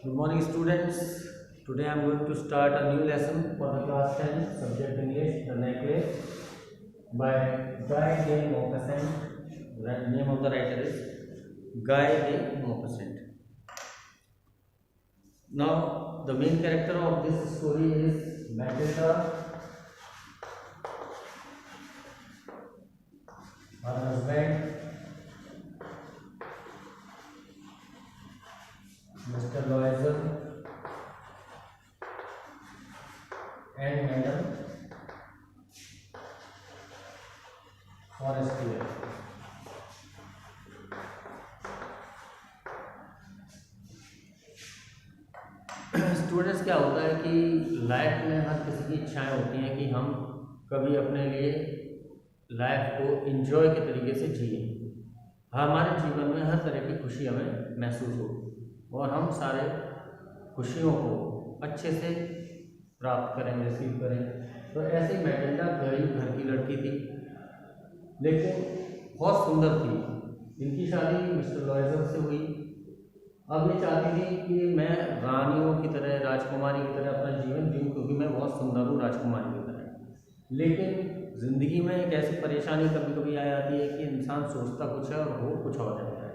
Good morning, students. Today I am going to start a new lesson for the class 10 subject English, The Necklace by Guy de Maupassant. The name of the writer is Guy de Maupassant. Now, the main character of this story is Matilda, her husband, Mr. Loiser, and Madam Forestier. Students, क्या होता है कि life में हर किसी की इच्छाएं होती हैं कि हम कभी अपने लिए लाइफ को एंजॉय के तरीके से जिए। हमारे जीवन में हर तरह की खुशी हमें महसूस हो और हम सारे खुशियों को अच्छे से प्राप्त करें, रिसीव करें। तो ऐसे ही मैटिल्डा गरीब घर की लड़की थी, लेकिन बहुत सुंदर थी। इनकी शादी मिस्टर लॉयजर से हुई। अब ये चाहती थी कि मैं रानियों की तरह, राजकुमारी की तरह अपना जीवन जीऊँ, क्योंकि मैं बहुत सुंदर हूँ राजकुमारी की तरह। लेकिन ज़िंदगी में एक ऐसी परेशानी कभी कभी आ जाती है कि इंसान सोचता कुछ है और हो कुछ और जाता है।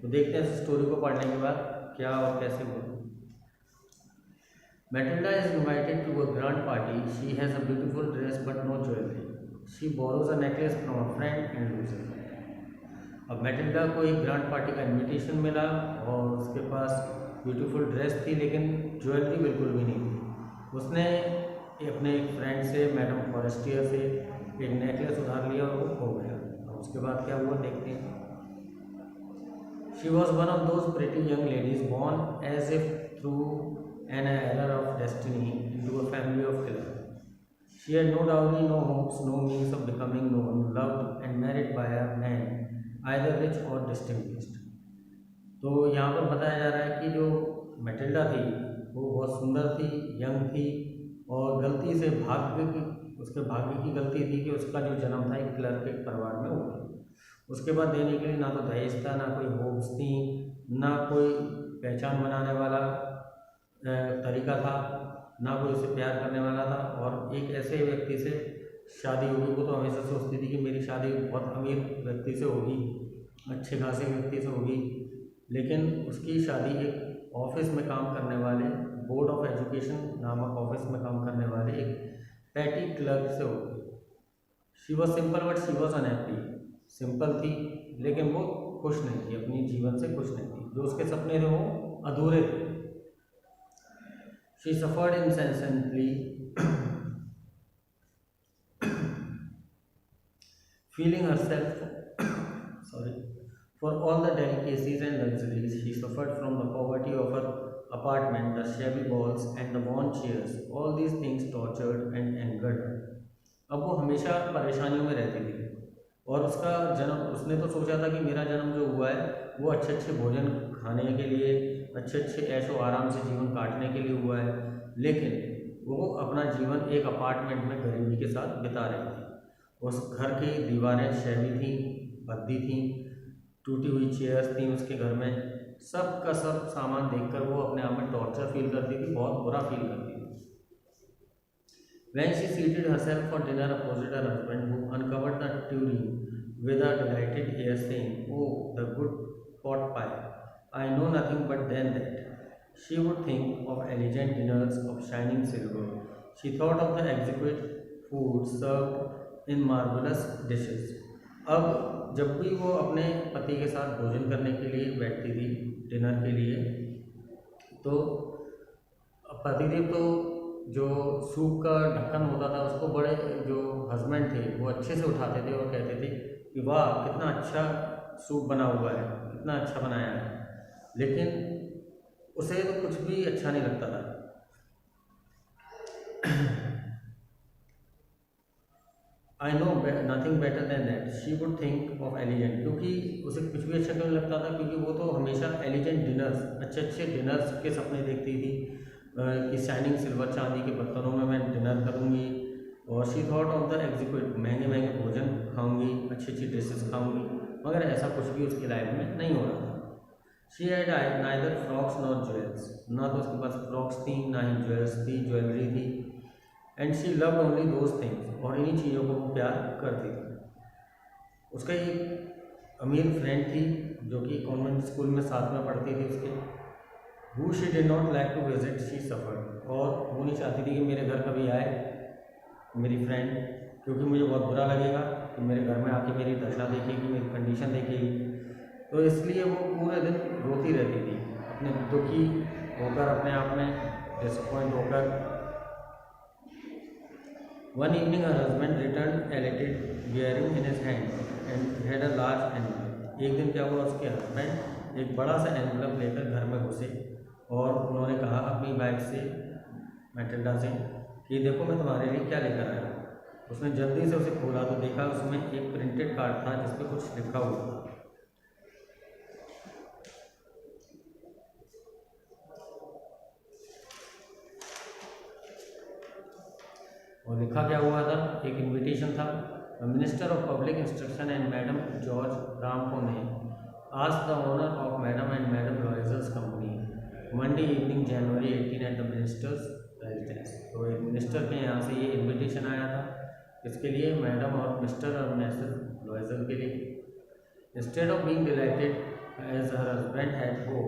तो देखते हैं इस स्टोरी को पढ़ने के बाद क्या और कैसे हुआ। Matilda is invited to a grand party. She has a beautiful dress but no jewelry. She borrows a necklace from a friend and loses it. अब मैटिल्डा को एक ग्रांड पार्टी का इनविटेशन मिला और उसके पास ब्यूटीफुल ड्रेस थी, लेकिन jewellery बिल्कुल भी नहीं थी। उसने अपने एक फ्रेंड से, मैडम फॉरेस्टियर से, एक नेकलेस उधार लिया और वो खो गया। अब उसके बाद क्या हुआ देखते हैं। She was one of those pretty young ladies born as if through an error of destiny into a family of killers. She had no dowry, no hopes, no means of becoming known, loved and married by a man either rich or distinguished. तो यहाँ पर बताया जा रहा है कि जो Matilda थी वो बहुत सुंदर थी, यंग थी, और गलती से उसके भाग्य की गलती थी कि उसका जो जन्म था एक क्लर्क के परिवार में हो गया। उसके बाद देने के लिए ना तो दहेज था, ना कोई होप्स थी, ना कोई पहचान बनाने वाला तरीका था, ना कोई उसे प्यार करने वाला था। और एक ऐसे व्यक्ति से शादी होगी, वो तो हमेशा सोचती थी कि मेरी शादी बहुत अमीर व्यक्ति से होगी, अच्छे खासे व्यक्ति से होगी, लेकिन उसकी शादी एक ऑफिस में काम करने वाले, बोर्ड ऑफ एजुकेशन नामक ऑफिस में काम करने वाले एक पैटी क्लर्क से होगी। She was simple but she was unhappy. Simple थी लेकिन वो खुश नहीं थी, अपनी जीवन से खुश नहीं थी। जो उसके सपने थे वो अधूरे थे। She suffered incessantly, feeling herself for all the delicacies and luxuries. She suffered from the poverty of her apartment, the shabby walls and the worn chairs. All these things tortured and angered her. अब वो हमेशा परेशानियों में रहती थी, और उसका जन्म, उसने तो सोचा था कि मेरा जन्म जो हुआ है वो अच्छे अच्छे भोजन खाने के लिए, अच्छे अच्छे ऐशो आराम से जीवन काटने के लिए हुआ है, लेकिन वो अपना जीवन एक अपार्टमेंट में गरीबी के साथ बिता रही थी। उस घर की दीवारें शैबी थी, भद्दी थी, टूटी हुई चेयर्स थी उसके घर में। सब का सब सामान देखकर वो अपने आप में टॉर्चर फील करती थी, बहुत बुरा फील करती थी। When she seated herself for dinner opposite her husband, who uncovered the tureen with a delighted air, saying, "Oh, the good pot pie! I know nothing but then that." She would think of elegant dinners of shining silver. She thought of the exquisite food served in marvelous dishes. अब जब भी वो अपने पति के साथ भोजन करने के लिए बैठती थी, डिनर के लिए, तो पतिदेव तो जो सूप का ढक्कन होता था उसको बड़े जो हस्बैंड थे वो अच्छे से उठाते थे और कहते थे कि वाह कितना अच्छा सूप बना हुआ है, कितना अच्छा बनाया है, लेकिन उसे तो कुछ भी अच्छा नहीं लगता था। I know nothing better than that she would think of एलिजेंट, क्योंकि उसे कुछ भी अच्छा क्यों नहीं लगता था, क्योंकि वो तो हमेशा एलिजेंट डिनर्स, अच्छे अच्छे डिनर्स के सपने देखती थी कि शाइनिंग सिल्वर, चांदी के बर्तनों में मैं डिनर करूँगी। और she thought of the execute, महंगे महंगे भोजन खाऊंगी, अच्छी अच्छी डिशेस खाऊंगी, मगर ऐसा कुछ भी उसकी लाइफ में नहीं हो रहा था। She had neither frocks nor jewels, ना तो उसके पास फ्रॉक्स थी ना ही ज्वेल्स थी, ज्वेलरी थी। And she loved only those things, और इन्हीं चीज़ों को वो प्यार करती थी। उसका एक अमीर फ्रेंड थी जो कि कॉन्वेंट स्कूल में साथ में पढ़ती थी उसके, who she did not like to visit she suffered, और वो नहीं चाहती थी कि मेरे घर कभी आए मेरी फ्रेंड, क्योंकि मुझे बहुत बुरा लगेगा कि मेरे घर में आके मेरी दशा देखेगी, मेरी कंडीशन देखेगी। तो इसलिए वो पूरे दिन रोती रहती थी, अपने दुखी होकर, अपने आप में डिसअपॉइंट होकर। One evening her husband return elated bearing in his hand and had a large envelope. एक दिन क्या हुआ, उसके हस्बैंड एक बड़ा सा एनवलप लेकर घर में घुसे और उन्होंने कहा अपनी वाइफ से, मैटिल्डा से, कि देखो मैं तुम्हारे लिए क्या लेकर आया हूँ। उसने जल्दी से उसे खोला तो देखा उसमें एक प्रिंटेड कार्ड था जिस पर कुछ लिखा हुआ था। और लिखा क्या हुआ था, एक इनविटेशन था। Minister of public instruction and madam George Ramponneau asked the honour of madam and madam Loisel's company Monday evening January 18 at the minister's residence. तो एक मिनिस्टर के यहाँ से ये इनविटेशन आया था, इसके लिए मैडम और मिस्टर और मिसेस लॉयजर के लिए। Instead of being delighted as her husband had go,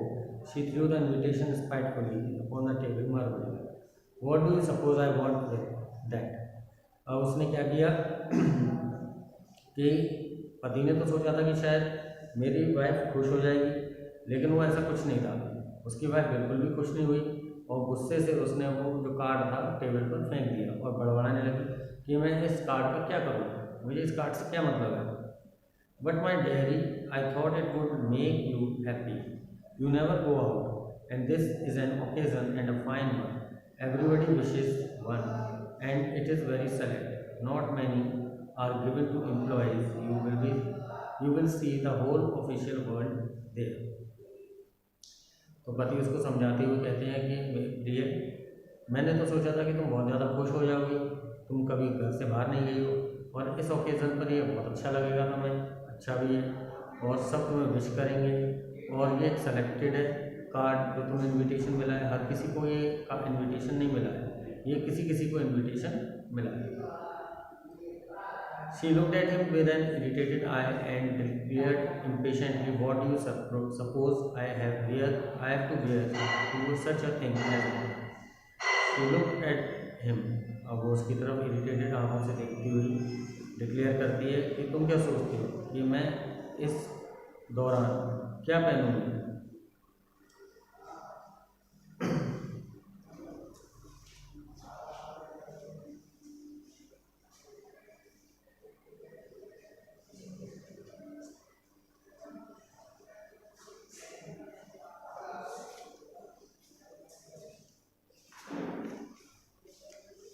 she threw the invitation spitefully upon the table murmuring, what do you suppose I want with that. अब उसने क्या किया कि पति ने तो सोचा था कि शायद मेरी वाइफ खुश हो जाएगी, लेकिन वो ऐसा कुछ नहीं था। उसकी वाइफ बिल्कुल भी खुश नहीं हुई और गुस्से से उसने वो जो कार्ड था टेबल पर फेंक दिया और बड़बड़ाने लगी कि मैं इस कार्ड का क्या करूँ, मुझे इस कार्ड से क्या मतलब है। But my dairy, I thought it would make you happy, you never go out and this is an occasion and a fine one, everybody wishes one and it is very select, not many are given to employees, you will see the whole official world there। तो पति उसको समझाते हुए कहते हैं कि प्रिय, मैंने तो सोचा था कि तुम बहुत ज़्यादा खुश हो जाओगी, तुम कभी घर से बाहर नहीं गई हो और इस ओकेज़न पर ये बहुत अच्छा लगेगा तुम्हें, अच्छा भी है और सब तुम्हें विश करेंगे। और ये सेलेक्टेड है कार्ड जो तुम्हें इनविटेशन मिला है, हर किसी को ये इनविटेशन नहीं मिला है, ये किसी किसी को इनविटेशन मिला है। She looked at him with an irritated eye and declared impatiently, what do you suppose I have to wear to such a thing as that? She looked at him, अब वो उसकी तरफ इरिटेटेड आंखों से देखती हुई डिक्लेयर करती है कि तुम क्या सोचती हो कि मैं इस दौरान क्या पहनूंगी।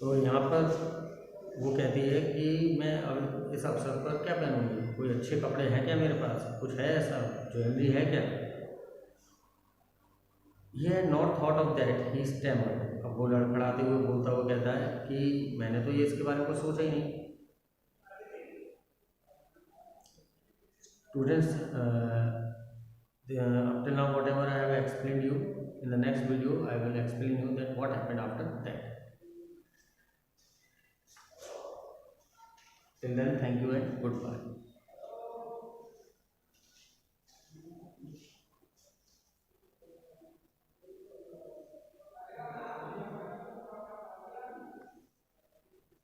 तो यहाँ पर वो कहती है कि मैं अब इस अवसर पर क्या पहनूंगी, कोई अच्छे कपड़े हैं क्या मेरे पास, कुछ है ऐसा, ज्वेलरी है क्या। He had not thought of that, he stammered। अब वो लड़खड़ाते हुए बोलता हुआ कहता है कि मैंने तो ये इसके बारे में कुछ सोचा ही नहीं। Students, up till now whatever I have explained you, in the next video I will explain you that what happened after that। Till then, thank you and goodbye।